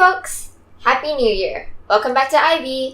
folks! Happy New Year! Welcome back to IB!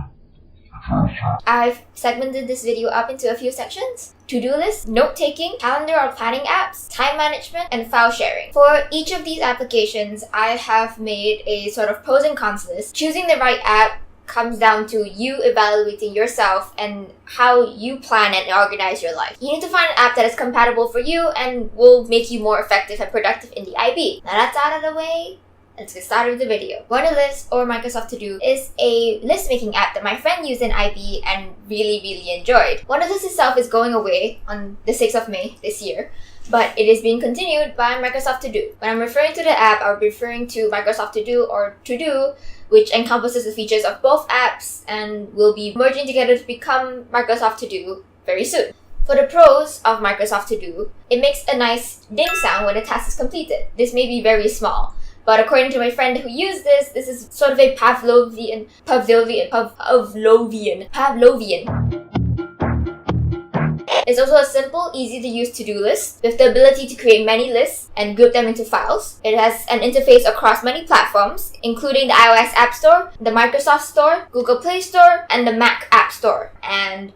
I've segmented this video up into a few sections: to-do list, note-taking, calendar or planning apps, time management, and file sharing. For each of these applications, I have made a sort of pros and cons list. Choosing the right app comes down to you evaluating yourself and how you plan and organize your life. You need to find an app that is compatible for you and will make you more effective and productive in the IB. Now that's out of the way, let's get started with the video. Wunderlist or Microsoft To Do is a list-making app that my friend used in IB and really enjoyed. Wunderlist itself is going away on the 6th of May this year, but it is being continued by Microsoft To Do. When I'm referring to the app, I'll be referring to Microsoft To Do or To Do, which encompasses the features of both apps and will be merging together to become Microsoft To Do very soon. For the pros of Microsoft To Do, it makes a nice ding sound when a task is completed. This may be very small, but according to my friend who used this is sort of a Pavlovian. It's also a simple, easy-to-use to-do list with the ability to create many lists and group them into files. It has an interface across many platforms, including the iOS App Store, the Microsoft Store, Google Play Store, and the Mac App Store, and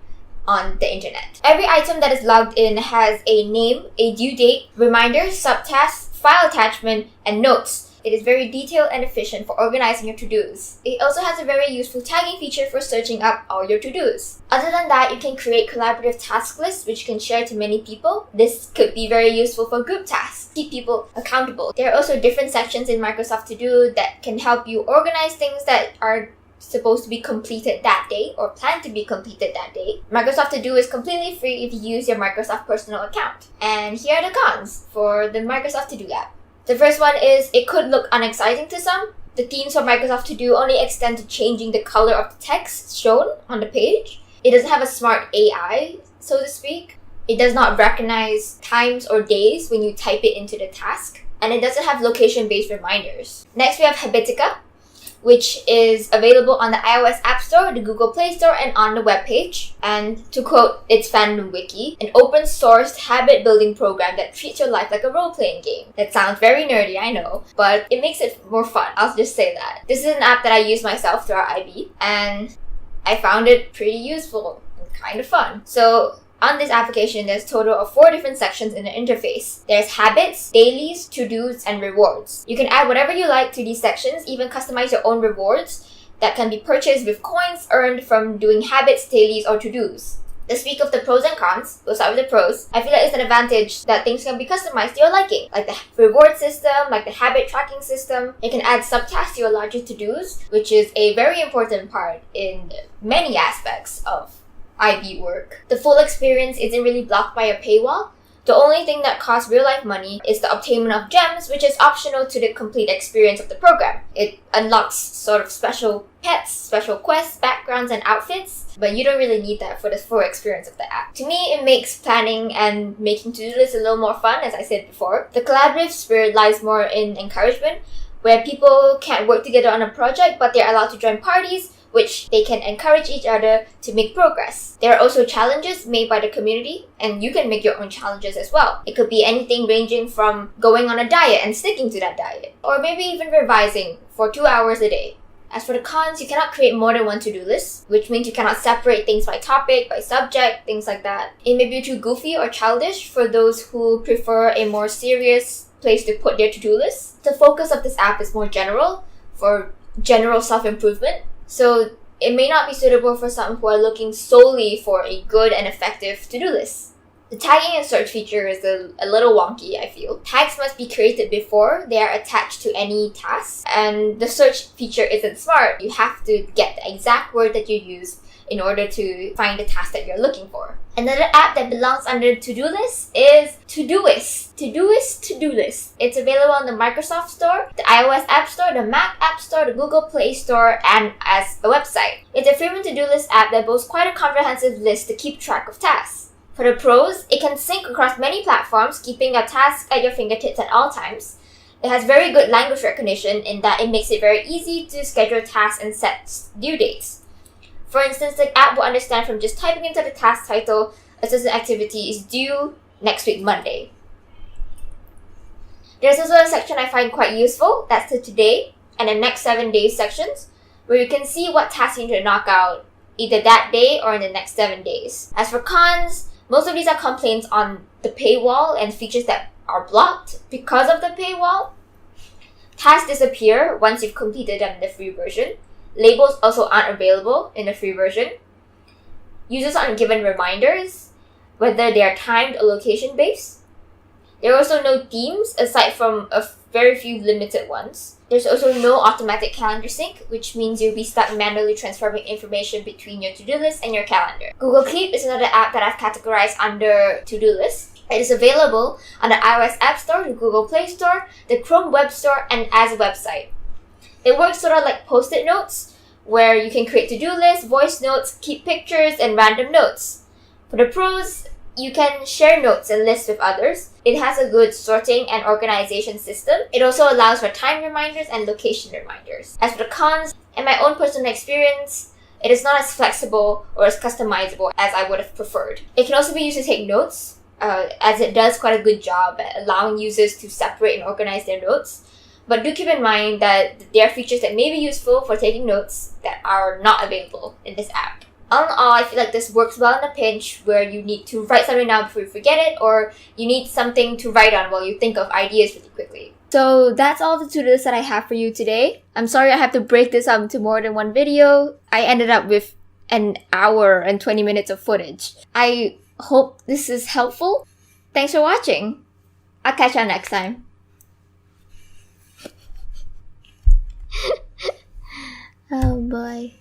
on the internet. Every item that is logged in has a name, a due date, reminders, subtasks, file attachment, and notes. It is very detailed and efficient for organizing your to-dos. It also has a very useful tagging feature for searching up all your to-dos. Other than that, you can create collaborative task lists which you can share to many people. This could be very useful for group tasks, keep people accountable. There are also different sections in Microsoft To Do that can help you organize things that are supposed to be completed that day or planned to be completed that day. Microsoft To Do is completely free if you use your Microsoft personal account. And here are the cons for the Microsoft To Do app. The first one is it could look unexciting to some. The themes for Microsoft To Do only extend to changing the color of the text shown on the page. It doesn't have a smart AI, so to speak. It does not recognize times or days when you type it into the task. And it doesn't have location-based reminders. Next, we have Habitica, which is available on the iOS App Store, the Google Play Store, and on the webpage. And to quote its fandom wiki, an open-sourced habit-building program that treats your life like a role-playing game. That sounds very nerdy, I know, but it makes it more fun. I'll just say that. This is an app that I use myself throughout IB, and I found it pretty useful and kind of fun. So on this application, there's a total of 4 different sections in the interface. There's habits, dailies, to-dos, and rewards. You can add whatever you like to these sections, even customize your own rewards that can be purchased with coins earned from doing habits, dailies, or to-dos. To speak of the pros and cons, we'll start with the pros. I feel like it's an advantage that things can be customized to your liking, like the reward system, like the habit tracking system. You can add subtasks to your larger to-dos, which is a very important part in many aspects of IB work. The full experience isn't really blocked by a paywall. The only thing that costs real-life money is the obtainment of gems, which is optional to the complete experience of the program. It unlocks sort of special pets, special quests, backgrounds, and outfits, but you don't really need that for the full experience of the app. To me, it makes planning and making to-do lists a little more fun, as I said before. The collaborative spirit lies more in encouragement, where people can't work together on a project, but they're allowed to join parties, which they can encourage each other to make progress. There are also challenges made by the community, and you can make your own challenges as well. It could be anything ranging from going on a diet and sticking to that diet, or maybe even revising for 2 hours a day. As for the cons, you cannot create more than one to-do list, which means you cannot separate things by topic, by subject, things like that. It may be too goofy or childish for those who prefer a more serious place to put their to-do list. The focus of this app is more general, for general self-improvement. So it may not be suitable for some who are looking solely for a good and effective to-do list. The tagging and search feature is a little wonky, I feel. Tags must be created before they are attached to any task, and the search feature isn't smart. You have to get the exact word that you use in order to find the task that you're looking for. Another app that belongs under to-do list is Todoist. Todoist to-do list. It's available on the Microsoft Store, the iOS App Store, the Mac App Store, the Google Play Store, and as a website. It's a freemium to-do list app that boasts quite a comprehensive list to keep track of tasks. For the pros, it can sync across many platforms, keeping a task at your fingertips at all times. It has very good language recognition in that it makes it very easy to schedule tasks and set due dates. For instance, the app will understand from just typing into the task title, a certain activity is due next week, Monday. There's also a section I find quite useful, that's the today, and the next 7 days sections, where you can see what tasks you need to knock out either that day or in the next 7 days. As for cons, most of these are complaints on the paywall and features that are blocked because of the paywall. Tasks disappear once you've completed them in the free version. Labels also aren't available in the free version. Users aren't given reminders, whether they are timed or location-based. There are also no themes aside from a very few limited ones. There's also no automatic calendar sync, which means you'll be stuck manually transferring information between your to-do list and your calendar. Google Keep is another app that I've categorized under to-do list. It is available on the iOS App Store, the Google Play Store, the Chrome Web Store, and as a website. It works sort of like Post-it notes, where you can create to-do lists, voice notes, keep pictures, and random notes. For the pros, you can share notes and lists with others. It has a good sorting and organization system. It also allows for time reminders and location reminders. As for the cons, in my own personal experience, it is not as flexible or as customizable as I would have preferred. It can also be used to take notes, as it does quite a good job at allowing users to separate and organize their notes. But do keep in mind that there are features that may be useful for taking notes that are not available in this app. All in all, I feel like this works well in a pinch where you need to write something down before you forget it, or you need something to write on while you think of ideas really quickly. So that's all the to-do list that I have for you today. I'm sorry I have to break this up into more than one video. I ended up with an hour and 20 minutes of footage. I hope this is helpful. Thanks for watching. I'll catch you next time. Oh boy.